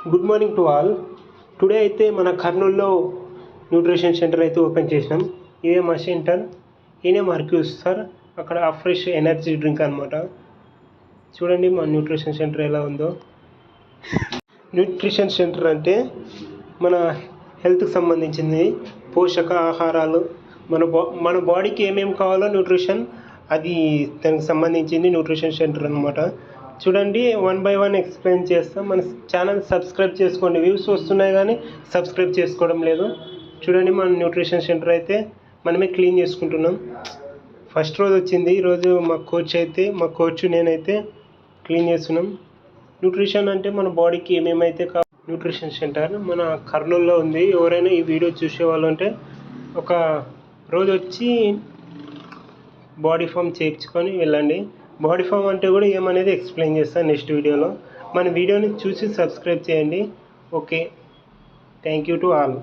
Good morning to all. Today అయితే మన కర్నూలులో న్యూట్రిషన్ సెంటర్ అయితే ఓపెన్ చేసినాం. ఇదే మా సెంటర్. ఈయనే మార్క్యూస్ సార్. అక్కడ ఫ్రెష్ ఎనర్జీ డ్రింక్ అనమాట. చూడండి మా న్యూట్రిషన్ సెంటర్ ఎలా ఉందో. న్యూట్రిషన్ సెంటర్ అంటే మన హెల్త్కి సంబంధించింది పోషక ఆహారాలు, మన బాడీకి ఏమేమి కావాలో న్యూట్రిషన్, అది దానికి సంబంధించింది న్యూట్రిషన్ సెంటర్ అనమాట. చూడండి, 1 by 1 ఎక్స్ప్లెయిన్ చేస్తాం. మన ఛానల్ సబ్స్క్రైబ్ చేసుకోండి. వ్యూస్ వస్తున్నాయి కానీ సబ్స్క్రైబ్ చేసుకోవడం లేదు. చూడండి, మన న్యూట్రిషన్ సెంటర్ అయితే మనమే క్లీన్ చేసుకుంటున్నాం. ఫస్ట్ రోజు వచ్చింది. ఈరోజు మా కోచ్ నేనైతే క్లీన్ చేస్తున్నాం. న్యూట్రిషన్ అంటే మన బాడీకి ఏమేమైతే న్యూట్రిషన్ సెంటర్ మన కర్నూలులో ఉంది. ఎవరైనా ఈ వీడియో చూసేవాళ్ళు అంటే ఒక రోజు వచ్చి బాడీ ఫామ్ చేయించుకొని వెళ్ళండి. బాడీ ఫామ్ అంటే కూడా ఏమనేది ఎక్స్ప్లెయిన్ చేస్తాను నెక్స్ట్ వీడియోలో. మన వీడియోని చూసి సబ్స్క్రైబ్ చేయండి. Okay, thank you to all.